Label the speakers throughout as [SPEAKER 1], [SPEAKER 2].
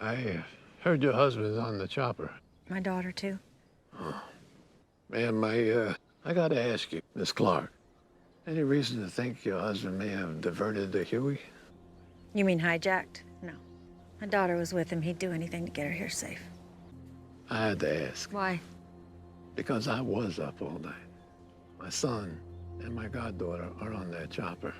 [SPEAKER 1] I heard your husband's on the chopper.
[SPEAKER 2] My daughter, too.
[SPEAKER 1] Oh. Ma'am, I gotta ask you, Miss Clark. Any reason to think your husband may have diverted the Huey?
[SPEAKER 2] You mean hijacked? No. My daughter was with him. He'd do anything to get her here safe.
[SPEAKER 1] I had to ask.
[SPEAKER 2] Why?
[SPEAKER 1] Because I was up all night. My son and my goddaughter are on that chopper.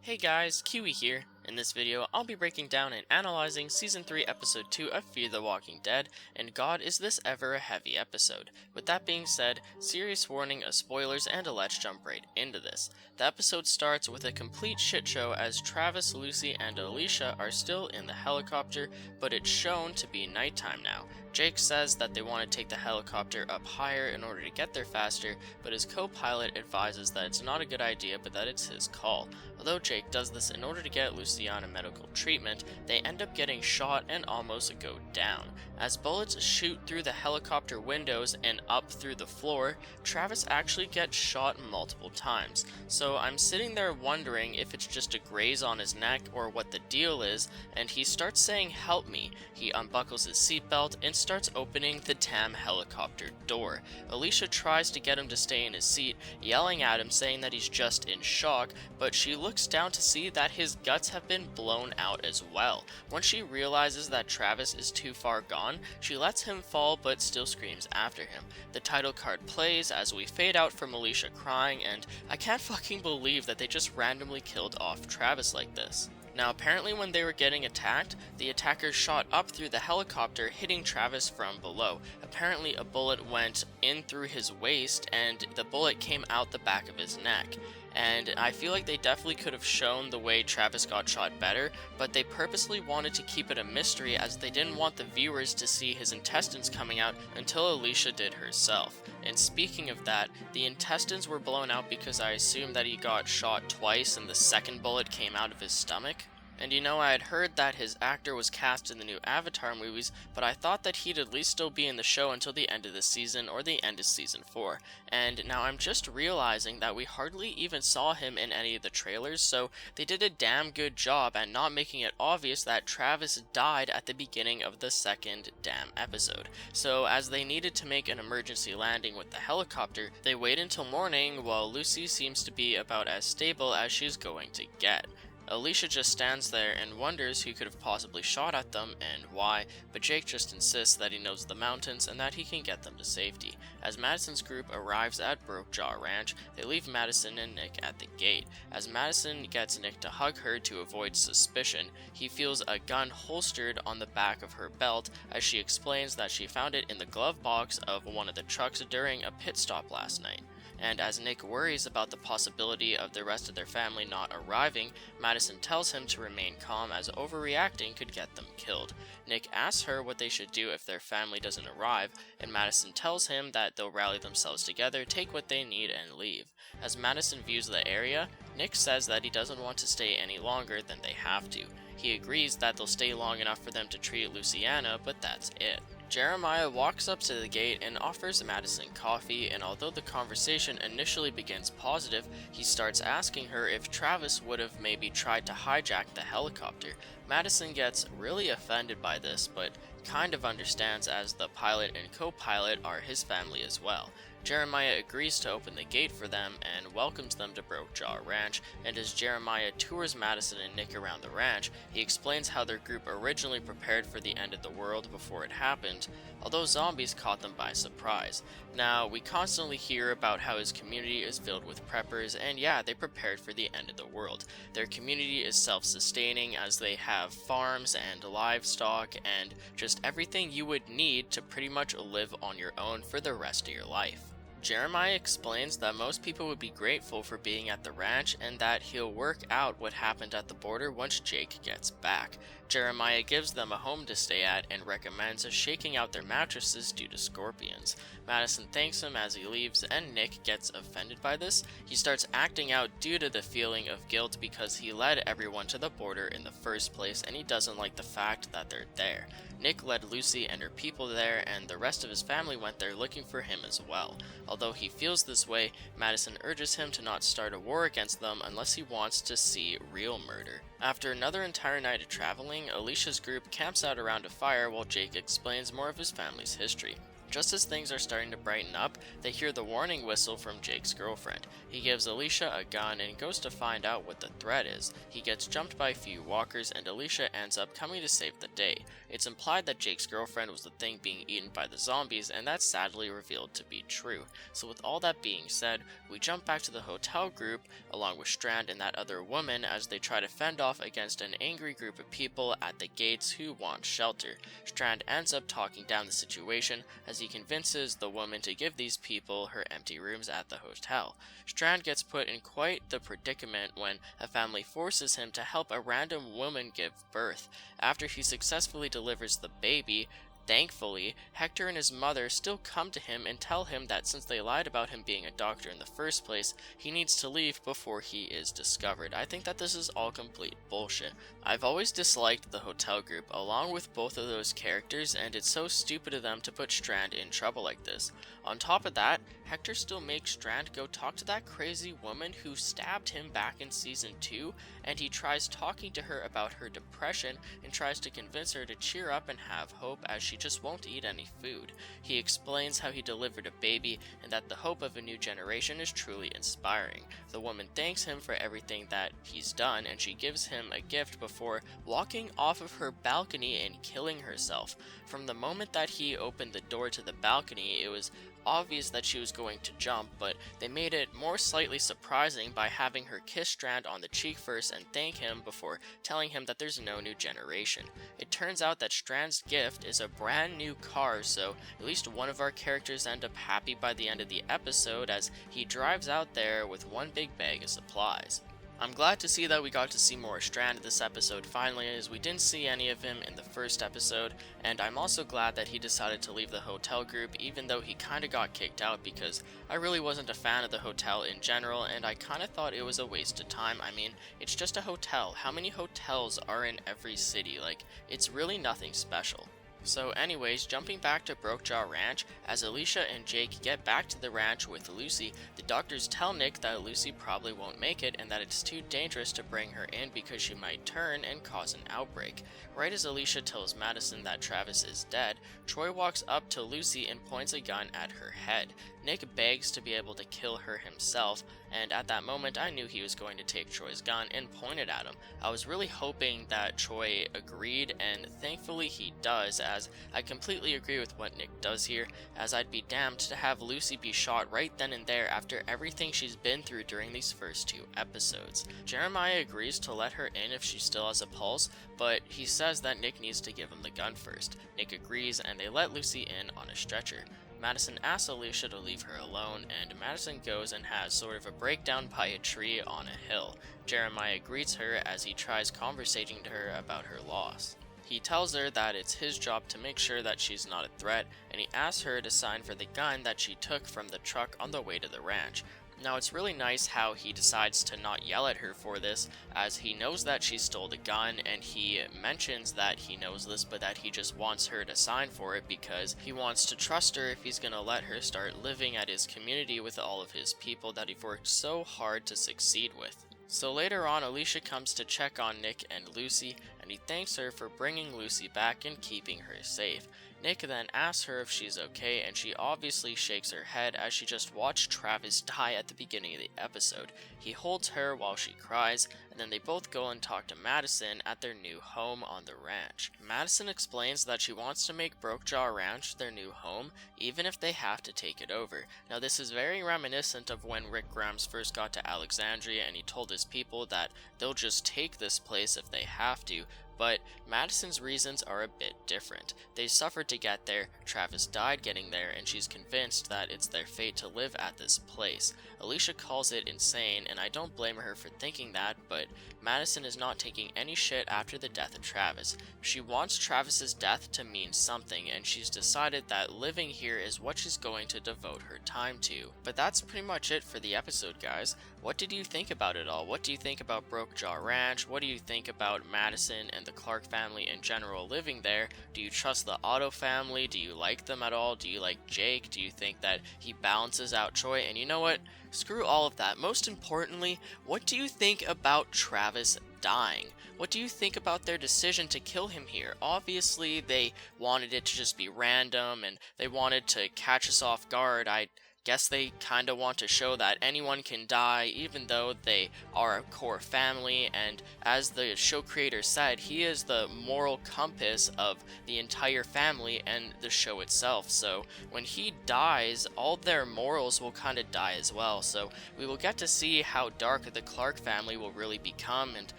[SPEAKER 3] Hey guys, Kiwi here. In this video, I'll be breaking down and analyzing Season 3 Episode 2 of Fear the Walking Dead, and God is this ever a heavy episode. With that being said, serious warning of spoilers, and let's jump right into this. The episode starts with a complete shit show as Travis, Lucy, and Alicia are still in the helicopter, but it's shown to be nighttime now. Jake says that they want to take the helicopter up higher in order to get there faster, but his co-pilot advises that it's not a good idea but that it's his call. Although Jake does this in order to get Luciana medical treatment, they end up getting shot and almost go down. As bullets shoot through the helicopter windows and up through the floor, Travis actually gets shot multiple times. So I'm sitting there wondering if it's just a graze on his neck or what the deal is, and he starts saying help me. He unbuckles his seatbelt and starts opening the damn helicopter door. Alicia tries to get him to stay in his seat, yelling at him saying that he's just in shock, but she looks down to see that his guts have been blown out as well. Once she realizes that Travis is too far gone, she lets him fall but still screams after him. The title card plays as we fade out from Alicia crying, and I can't fucking believe that they just randomly killed off Travis like this. Now apparently when they were getting attacked, the attackers shot up through the helicopter, hitting Travis from below. Apparently a bullet went in through his waist and the bullet came out the back of his neck. And I feel like they definitely could have shown the way Travis got shot better, but they purposely wanted to keep it a mystery as they didn't want the viewers to see his intestines coming out until Alicia did herself. And speaking of that, the intestines were blown out because I assumed that he got shot twice and the second bullet came out of his stomach. And you know, I had heard that his actor was cast in the new Avatar movies, but I thought that he'd at least still be in the show until the end of the season or the end of Season 4. And now I'm just realizing that we hardly even saw him in any of the trailers, so they did a damn good job at not making it obvious that Travis died at the beginning of the second damn episode. So as they needed to make an emergency landing with the helicopter, they wait until morning while Lucy seems to be about as stable as she's going to get. Alicia just stands there and wonders who could have possibly shot at them and why, but Jake just insists that he knows the mountains and that he can get them to safety. As Madison's group arrives at Brokejaw Ranch, they leave Madison and Nick at the gate. As Madison gets Nick to hug her to avoid suspicion, he feels a gun holstered on the back of her belt as she explains that she found it in the glove box of one of the trucks during a pit stop last night. And as Nick worries about the possibility of the rest of their family not arriving, Madison tells him to remain calm as overreacting could get them killed. Nick asks her what they should do if their family doesn't arrive, and Madison tells him that they'll rally themselves together, take what they need, and leave. As Madison views the area, Nick says that he doesn't want to stay any longer than they have to. He agrees that they'll stay long enough for them to treat Luciana, but that's it. Jeremiah walks up to the gate and offers Madison coffee, and although the conversation initially begins positive, he starts asking her if Travis would have maybe tried to hijack the helicopter. Madison gets really offended by this, but kind of understands as the pilot and co-pilot are his family as well. Jeremiah agrees to open the gate for them and welcomes them to Brokejaw Ranch, and as Jeremiah tours Madison and Nick around the ranch, he explains how their group originally prepared for the end of the world before it happened, although zombies caught them by surprise. Now, we constantly hear about how his community is filled with preppers, and yeah, they prepared for the end of the world. Their community is self-sustaining as they have farms and livestock and just everything you would need to pretty much live on your own for the rest of your life. Jeremiah explains that most people would be grateful for being at the ranch and that he'll work out what happened at the border once Jake gets back. Jeremiah gives them a home to stay at and recommends shaking out their mattresses due to scorpions. Madison thanks him as he leaves, and Nick gets offended by this. He starts acting out due to the feeling of guilt because he led everyone to the border in the first place and he doesn't like the fact that they're there. Nick led Lucy and her people there, and the rest of his family went there looking for him as well. Although he feels this way, Madison urges him to not start a war against them unless he wants to see real murder. After another entire night of traveling, Alicia's group camps out around a fire while Jake explains more of his family's history. Just as things are starting to brighten up, they hear the warning whistle from Jake's girlfriend. He gives Alicia a gun and goes to find out what the threat is. He gets jumped by a few walkers and Alicia ends up coming to save the day. It's implied that Jake's girlfriend was the thing being eaten by the zombies, and that's sadly revealed to be true. So with all that being said, we jump back to the hotel group along with Strand and that other woman as they try to fend off against an angry group of people at the gates who want shelter. Strand ends up talking down the situation as he convinces the woman to give these people her empty rooms at the hotel. Strand gets put in quite the predicament when a family forces him to help a random woman give birth. After he successfully delivers the baby, thankfully, Hector and his mother still come to him and tell him that since they lied about him being a doctor in the first place, he needs to leave before he is discovered. I think that this is all complete bullshit. I've always disliked the hotel group along with both of those characters, and it's so stupid of them to put Strand in trouble like this. On top of that, Hector still makes Strand go talk to that crazy woman who stabbed him back in season 2, and he tries talking to her about her depression and tries to convince her to cheer up and have hope as she just won't eat any food. He explains how he delivered a baby and that the hope of a new generation is truly inspiring. The woman thanks him for everything that he's done and she gives him a gift before walking off of her balcony and killing herself. From the moment that he opened the door to the balcony, it was obvious that she was going to jump, but they made it more slightly surprising by having her kiss Strand on the cheek first and thank him before telling him that there's no new generation. It turns out that Strand's gift is a brand new car, so at least one of our characters end up happy by the end of the episode as he drives out there with one big bag of supplies. I'm glad to see that we got to see more Strand this episode finally, as we didn't see any of him in the first episode, and I'm also glad that he decided to leave the hotel group even though he kinda got kicked out because I really wasn't a fan of the hotel in general and I kinda thought it was a waste of time. I mean, it's just a hotel. How many hotels are in every city? Like, it's really nothing special. So anyways, jumping back to Brokejaw Ranch, as Alicia and Jake get back to the ranch with Lucy, the doctors tell Nick that Lucy probably won't make it and that it's too dangerous to bring her in because she might turn and cause an outbreak. Right as Alicia tells Madison that Travis is dead, Troy walks up to Lucy and points a gun at her head. Nick begs to be able to kill her himself, and at that moment I knew he was going to take Troy's gun and point it at him. I was really hoping that Troy agreed, and thankfully he does, as I completely agree with what Nick does here, as I'd be damned to have Lucy be shot right then and there after everything she's been through during these first 2 episodes. Jeremiah agrees to let her in if she still has a pulse, but he says that Nick needs to give him the gun first. Nick agrees and they let Lucy in on a stretcher. Madison asks Alicia to leave her alone, and Madison goes and has sort of a breakdown by a tree on a hill. Jeremiah greets her as he tries conversating to her about her loss. He tells her that it's his job to make sure that she's not a threat, and he asks her to sign for the gun that she took from the truck on the way to the ranch. Now it's really nice how he decides to not yell at her for this, as he knows that she stole the gun and he mentions that he knows this but that he just wants her to sign for it because he wants to trust her if he's gonna let her start living at his community with all of his people that he's worked so hard to succeed with. So later on, Alicia comes to check on Nick and Lucy, and he thanks her for bringing Lucy back and keeping her safe. Nick then asks her if she's okay, and she obviously shakes her head as she just watched Travis die at the beginning of the episode. He holds her while she cries, and then they both go and talk to Madison at their new home on the ranch. Madison explains that she wants to make Brokejaw Ranch their new home, even if they have to take it over. Now this is very reminiscent of when Rick Grimes first got to Alexandria and he told his people that they'll just take this place if they have to, but Madison's reasons are a bit different. They suffered to get there, Travis died getting there, and she's convinced that it's their fate to live at this place. Alicia calls it insane, and I don't blame her for thinking that, but Madison is not taking any shit after the death of Travis. She wants Travis's death to mean something, and she's decided that living here is what she's going to devote her time to. But that's pretty much it for the episode, guys. What did you think about it all? What do you think about Brokejaw Ranch? What do you think about Madison and and the Clark family in general living there? Do you trust the Otto family? Do you like them at all? Do you like Jake? Do you think that he balances out Troy? And you know what? Screw all of that. Most importantly, what do you think about Travis dying? What do you think about their decision to kill him here? Obviously, they wanted it to just be random, and they wanted to catch us off guard. I guess they kind of want to show that anyone can die, even though they are a core family, and as the show creator said, he is the moral compass of the entire family and the show itself. So when he dies, all their morals will kind of die as well. So we will get to see how dark the Clark family will really become, and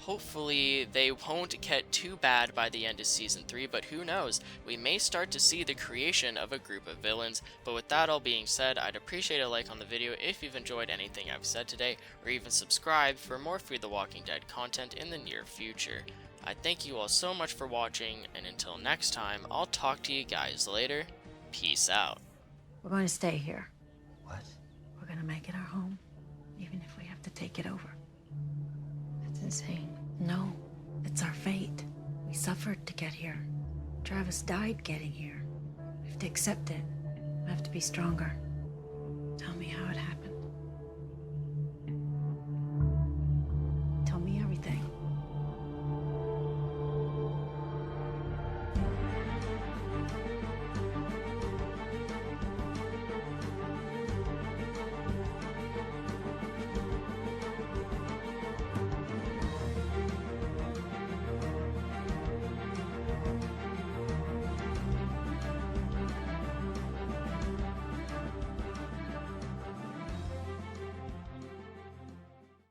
[SPEAKER 3] hopefully they won't get too bad by the end of season 3, but who knows, we may start to see the creation of a group of villains. But with that all being said, I'd appreciate a like on the video if you've enjoyed anything I've said today, or even subscribe for more Fear the Walking Dead content in the near future. I thank you all so much for watching, and until next time, I'll talk to you guys later. Peace out.
[SPEAKER 2] We're going to stay here.
[SPEAKER 4] What?
[SPEAKER 2] We're going to make it our home, even if we have to take it over. That's insane. No, it's our fate. We suffered to get here. Travis died getting here. We have to accept it. We have to be stronger. Tell me how it happened.